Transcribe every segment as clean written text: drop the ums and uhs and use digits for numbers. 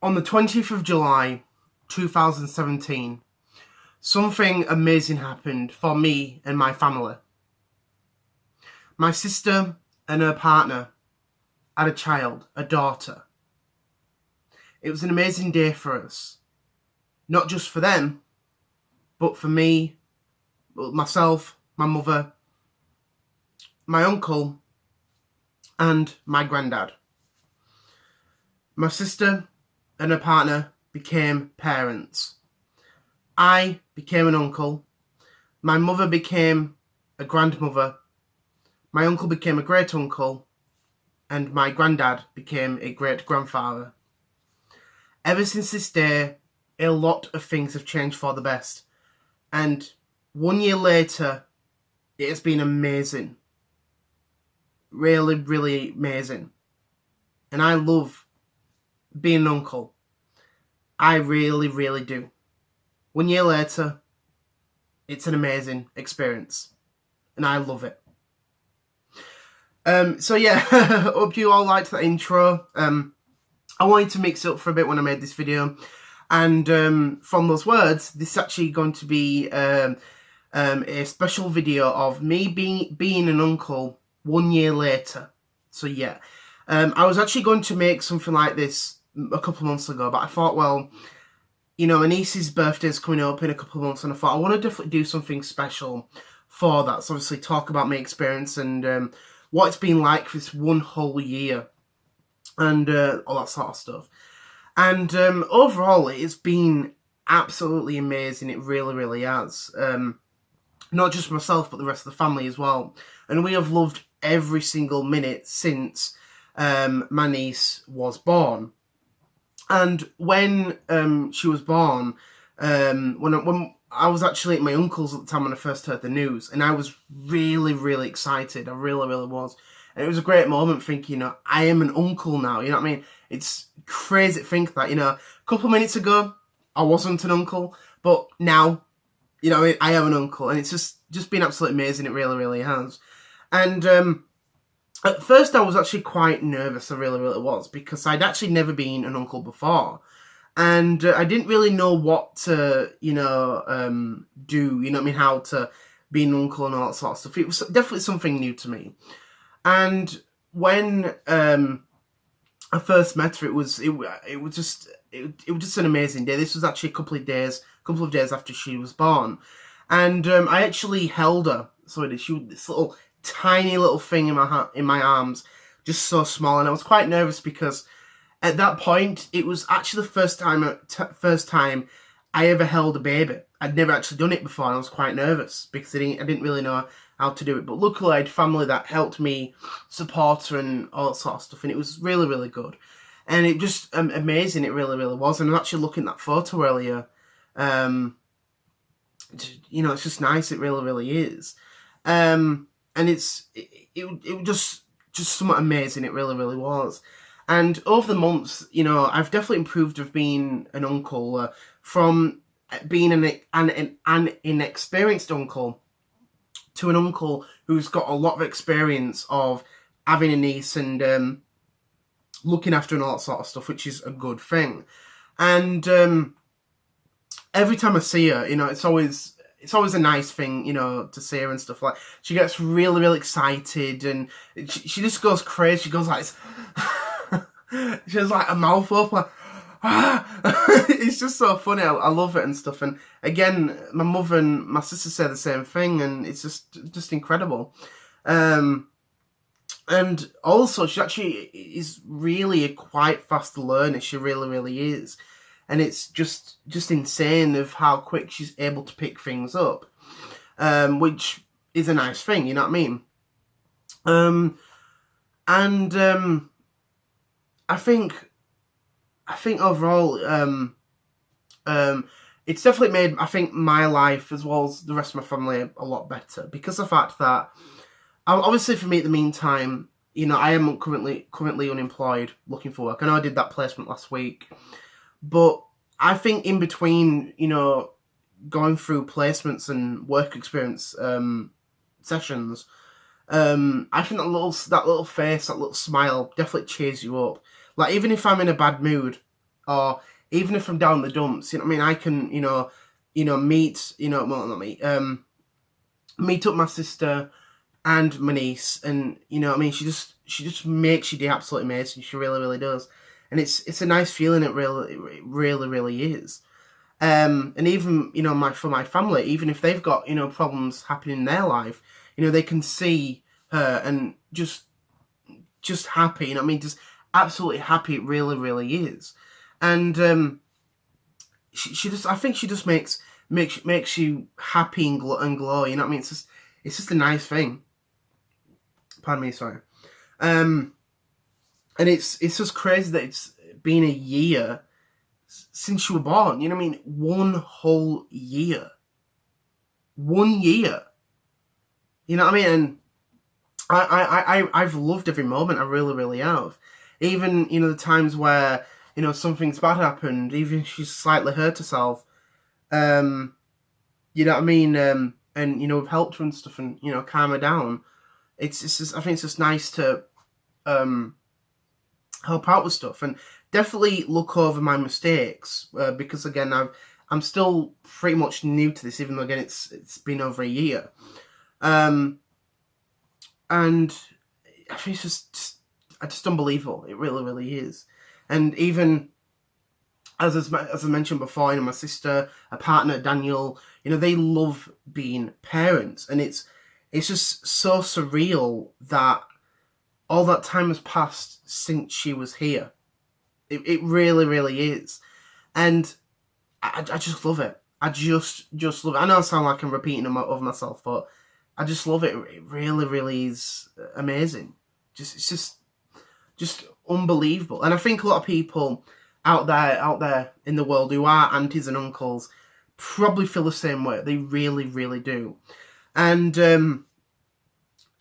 On the 20th of July, 2017, something amazing happened for me and my family. My sister and her partner had a child, a daughter. It was an amazing day for us. Not just for them, but for me, myself, my mother, my uncle, and my granddad. My sister and her partner became parents. I became an uncle. My mother became a grandmother. My uncle became a great uncle. And my granddad became a great grandfather. Ever since this day, a lot of things have changed for the best. And 1 year later, it has been amazing. Really, really amazing. And I love being an uncle. I really, really do. 1 year later, it's an amazing experience. And I love it. So yeah, hope you all liked that intro. I wanted to mix it up for a bit when I made this video. And from those words, this is actually going to be a special video of me being an uncle 1 year later. So yeah, I was actually going to make something like this a couple of months ago, but I thought, well, you know, my niece's birthday is coming up in a couple of months, and I thought I want to definitely do something special for that. So obviously talk about my experience and what it's been like for this one whole year and all that sort of stuff. And overall, it's been absolutely amazing. It really, really has. Not just myself, but the rest of the family as well. And we have loved every single minute since my niece was born. And when she was born, when I was actually at my uncle's at the time when I first heard the news, and I was really, really excited. I really, really was. And it was a great moment thinking, you know, I am an uncle now, you know what I mean? It's crazy to think that, you know, a couple of minutes ago, I wasn't an uncle, but now, you know, I am an uncle, and it's just been absolutely amazing. It really, really has. And at first I was actually quite nervous, I really, really was, because I'd actually never been an uncle before. And I didn't really know what to, you know, do, you know what I mean, how to be an uncle and all that sort of stuff. It was definitely something new to me. And when I first met her, it was just an amazing day. This was actually a couple of days after she was born, and I actually held her. So she was this little tiny little thing in my arms, just so small, and I was quite nervous because at that point it was actually the first time I ever held a baby. I'd never actually done it before, and I was quite nervous because I didn't really know how to do it. But luckily I had family that helped me support her and all that sort of stuff, and it was really, really good. And it just amazing, it really, really was. And I was actually looking at that photo earlier. You know, it's just nice, it really, really is. And it was just somewhat amazing, it really, really was. And over the months, you know, I've definitely improved of being an uncle, from being an inexperienced uncle to an uncle who's got a lot of experience of having a niece and looking after and all that sort of stuff, which is a good thing. And every time I see her, you know, it's always a nice thing, you know, to see her and stuff. Like, she gets really, really excited, and she just goes crazy. She goes like she has like a mouth open, like, it's just so funny. I love it and stuff. And again, my mother and my sister say the same thing, and it's just incredible. And also, she actually is really a quite fast learner. She really, really is. And it's just insane of how quick she's able to pick things up, which is a nice thing, you know what I mean? I think overall, it's definitely made, I think, my life as well as the rest of my family a lot better, because of the fact that, obviously for me at the meantime, you know, I am currently unemployed, looking for work. I know I did that placement last week, but I think in between, you know, going through placements and work experience sessions, I think that little face, that little smile definitely cheers you up. Like, even if I'm in a bad mood, or even if I'm down the dumps, you know what I mean, I can, meet, well, not meet, meet up my sister and my niece, and you know what I mean, she just makes you do absolutely amazing. She really, really does, and it's a nice feeling. It really is. And even for my family, even if they've got problems happening in their life, they can see her and just happy. You know what I mean? Just absolutely happy. It really, really is. And she just, I think she just makes you happy and glow. You know what I mean? It's just a nice thing. Pardon me, sorry. And it's just crazy that it's been a year since you were born. You know what I mean? One whole year. 1 year. You know what I mean? And I've loved every moment. I really, really have. Even, the times where, something's bad happened, even if she's slightly hurt herself, you know what I mean? And, we've helped her and stuff and, calm her down. It's just, I think it's just nice to help out with stuff and definitely look over my mistakes because, again, I'm still pretty much new to this, even though, again, it's been over a year. And I think it's just unbelievable. It really, really is. And even as I mentioned before, my sister, a partner, Daniel, they love being parents, and it's just so surreal that all that time has passed since she was here. It really, really is, and I just love it. I just love it. I know I sound like I'm repeating over myself, but I just love it. It really, really is amazing. It's just unbelievable. And I think a lot of people out there in the world who are aunties and uncles probably feel the same way. They really, really do. And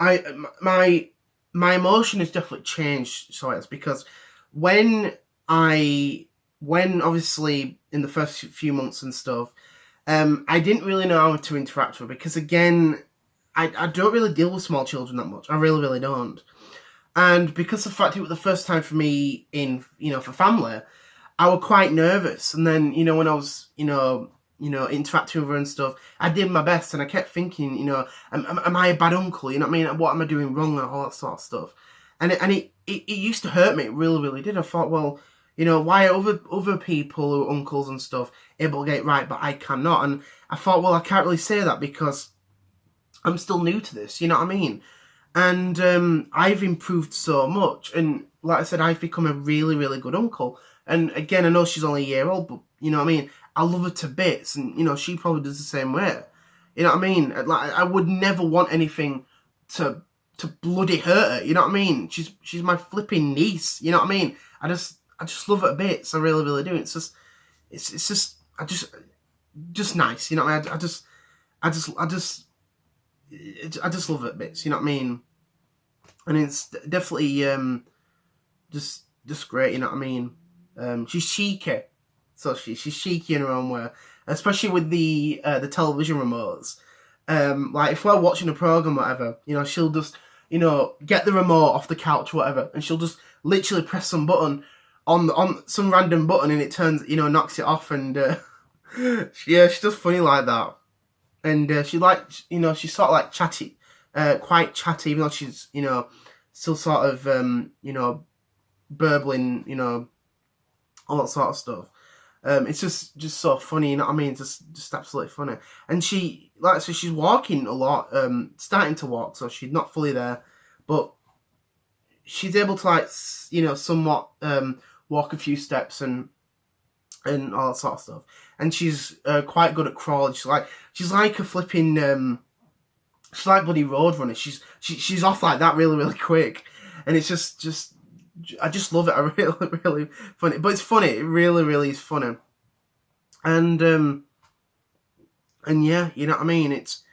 my emotion has definitely changed. So it's because when obviously in the first few months and stuff, I didn't really know how to interact with her because, again, I don't really deal with small children that much. I really, really don't. And because of the fact it was the first time for me for family, I was quite nervous. And then, when I was, interacting with her and stuff, I did my best, and I kept thinking, am I a bad uncle? You know what I mean? What am I doing wrong? And all that sort of stuff. And it used to hurt me. It really, really did. I thought, well, why are other people who are uncles and stuff able to get it right, but I cannot? And I thought, well, I can't really say that because I'm still new to this. You know what I mean? And I've improved so much. And like I said, I've become a really, really good uncle. And again, I know she's only a year old, but you know what I mean? I love her to bits, and she probably does the same way. You know what I mean? Like, I would never want anything to bloody hurt her. You know what I mean? She's my flipping niece. You know what I mean? I just love her to bits. I really, really do. It's just nice. You know what I mean? I just love her to bits. You know what I mean? And it's definitely just great. You know what I mean? She's cheeky. So she's cheeky in her own way, especially with the television remotes. Like if we're watching a program, or whatever, she'll just get the remote off the couch, or whatever, and she'll just literally press some button on some random button, and it turns, knocks it off, and she's just funny like that. And she's sort of like chatty, quite chatty, even though she's still sort of burbling, all that sort of stuff. It's just so funny, you know what I mean? Just absolutely funny. And she's walking a lot, starting to walk, so she's not fully there, but she's able to somewhat walk a few steps and all that sort of stuff. And she's quite good at crawling. She's like a flipping she's like bloody roadrunner. She's off like that really, really quick, and it's just. I just love it. I really, really funny, but it's funny. It really, really is funny, and yeah, you know what I mean. It's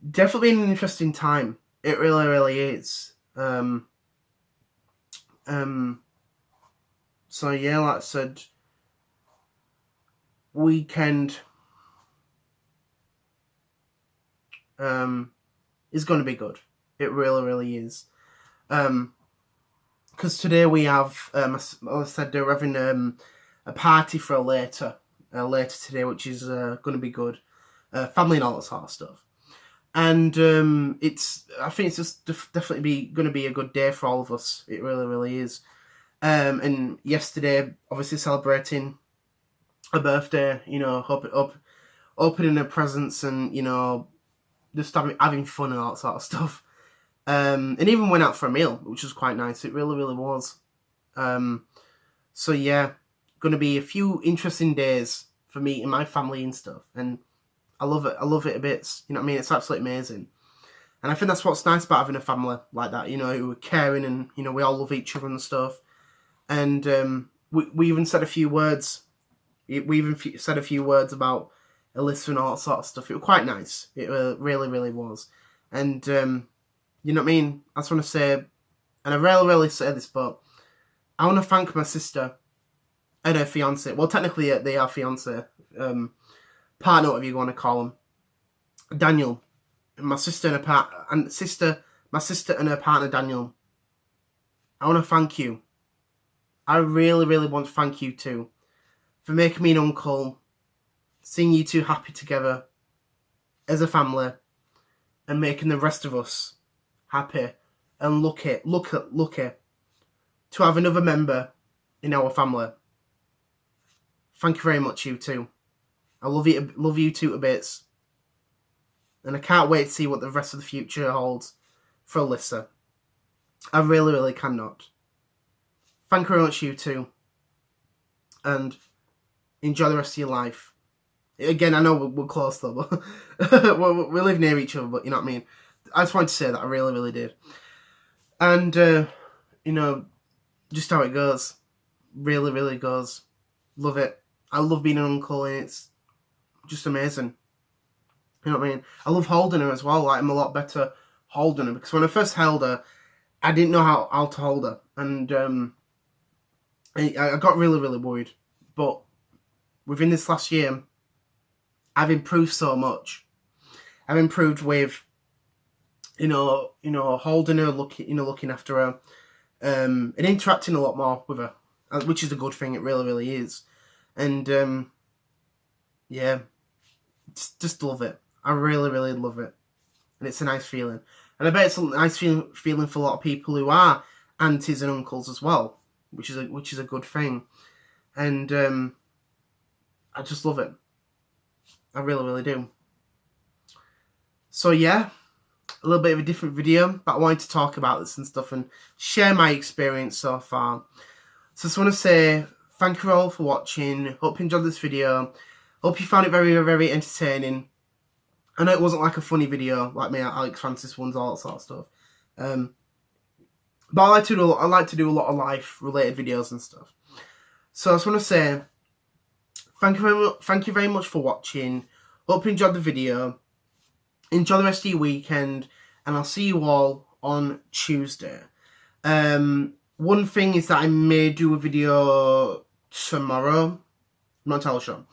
definitely an interesting time. It really, really is. So yeah, like I said, weekend is going to be good. It really, really is. because today we have, as I said, we're having a party for later today, which is going to be good. Family and all that sort of stuff. And I think it's just definitely going to be a good day for all of us. It really, really is. And yesterday, obviously celebrating a birthday, you know, opening her presents and, you know, just having fun and all that sort of stuff. And even went out for a meal, which was quite nice. It really, really was. So yeah, going to be a few interesting days for me and my family and stuff. And I love it. I love it a bit. You know what I mean? It's absolutely amazing. And I think that's what's nice about having a family like that, you know, who are caring and, you know, we all love each other and stuff. And we even said a few words. We even said a few words about Alyssa and all that sort of stuff. It was quite nice. It really, really was. And, you know what I mean? I just want to say, and I rarely say this, but I want to thank my sister and her fiance. Well, technically they are fiance. Partner, whatever you want to call him. Daniel. My sister and her partner Daniel. I want to thank you. I really, really want to thank you too for making me an uncle, seeing you two happy together as a family, and making the rest of us happy and lucky to have another member in our family. Thank you very much, you two. I love you two to bits. And I can't wait to see what the rest of the future holds for Alyssa. I really, really cannot. Thank you very much, you two. And enjoy the rest of your life. Again, I know we're close though, but we live near each other, but you know what I mean? I just wanted to say that, I really, really did. And, you know, just how it goes. Really, really goes. Love it. I love being an uncle, and it's just amazing. You know what I mean? I love holding her as well. Like, I'm a lot better holding her, because when I first held her, I didn't know how to hold her. And I got really, really worried. But within this last year, I've improved so much. I've improved with, you know, holding her, looking after her, and interacting a lot more with her, which is a good thing. It really, really is. And yeah, just love it. I really, really love it, and it's a nice feeling. And I bet it's a nice feeling for a lot of people who are aunties and uncles as well, which is a good thing. And I just love it. I really, really do. So yeah, a little bit of a different video, but I wanted to talk about this and stuff and share my experience so far. So I just want to say thank you all for watching. Hope you enjoyed this video. Hope you found it very, very entertaining. I know it wasn't like a funny video like me, Alex Francis ones, all that sort of stuff. But I like to do a lot of life-related videos and stuff. So I just want to say thank you very much for watching. Hope you enjoyed the video. Enjoy the rest of your weekend, and I'll see you all on Tuesday. One thing is that I may do a video tomorrow. I'm not entirely sure.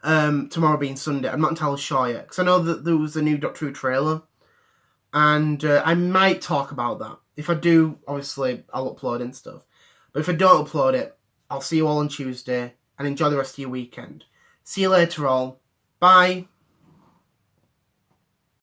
Tomorrow being Sunday. I'm not entirely sure yet, because I know that there was a new Doctor Who trailer, and I might talk about that. If I do, obviously, I'll upload and stuff. But if I don't upload it, I'll see you all on Tuesday, and enjoy the rest of your weekend. See you later all. Bye.